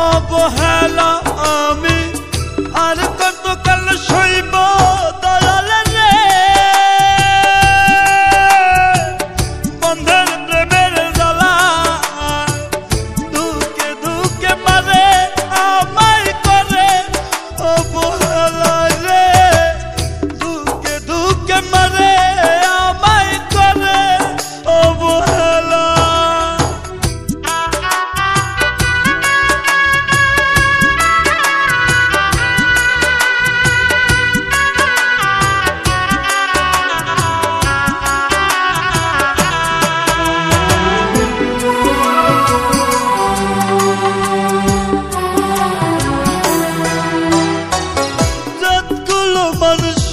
অবহেলা আমি আর কতকাল সইব দয়াল রে। বন্ধের প্রেমের জ্বালা দুকে দুকে মারে আমায় করে অবহেলা রে। দুকে দুকে মারে আমায় করে অবহেলা।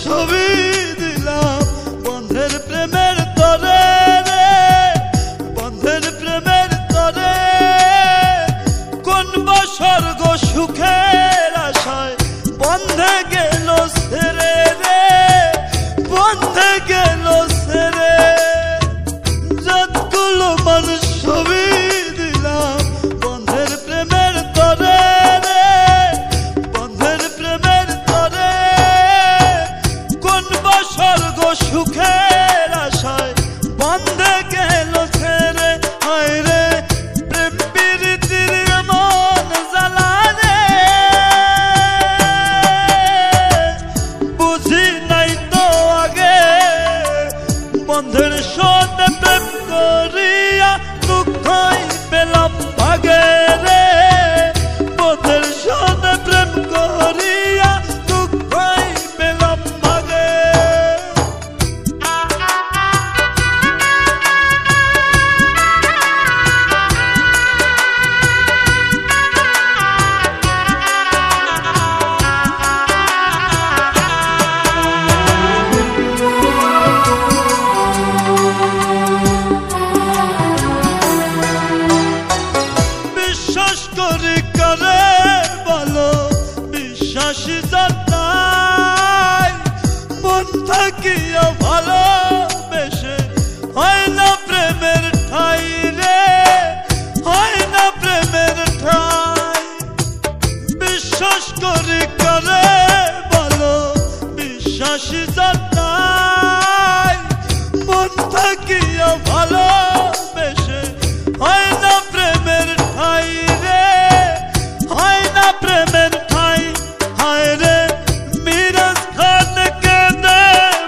ছবি দিলাম বন্ধের প্রেমের তরে রে। বন্ধের প্রেমের তরে কোন বসর্গ সুখের আশায় বন্ধে গেল ছেড়ে রে। বন্ধে গেল ছেড়ে যতগুলো মানুষ ছবি দিলাম বন্ধের প্রেমের তরে রে। বন্ধের প্রেমের তরে স্বর্গ সুখের আশায় বন্ধে গেল ছেড়ে। হায় রে প্রেম প্রীতির মন জ্বালা রে। বুঝি নাই তো আগে বন্ধের সাথে প্রেম করিয়া দুঃখই পেলাম ভাগে রে। বন্ধের সাথে প্রেম করিয়া দুঃখই পেলাম ভাগে। বিশ্বাস করি করে বলো বিশ্বাসী জানাই মন থাকিয়া ভালোবেসে হয় না প্রেমের ঠাই রে। হয় না প্রেমের ঠাই। বিশ্বাস করি করে বলো বিশ্বাসী জানাই মন থাকিয়া ভালোবেসে হয় না প্রেমের ঠাই রে। হয় না প্রেমের ঠাই। হায় রে মিরাজ খান কেঁদে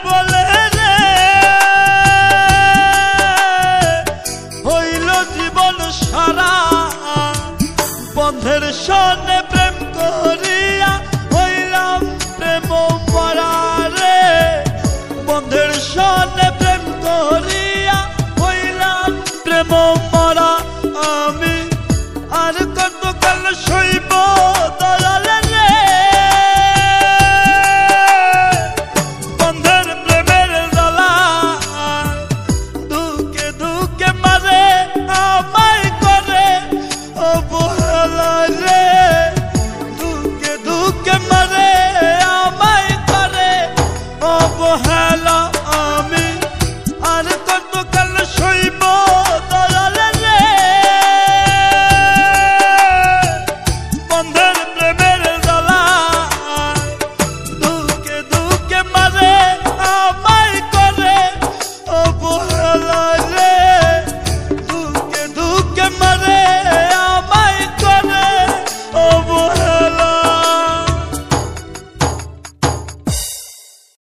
বলে রে হইল জীবন সারা বন্ধের সনে প্রেম করিয়া হইলাম প্রেম মরা রে। বন্ধের সনে প্রেম করিয়া হইলাম প্রেম মরা আমি আর কতকাল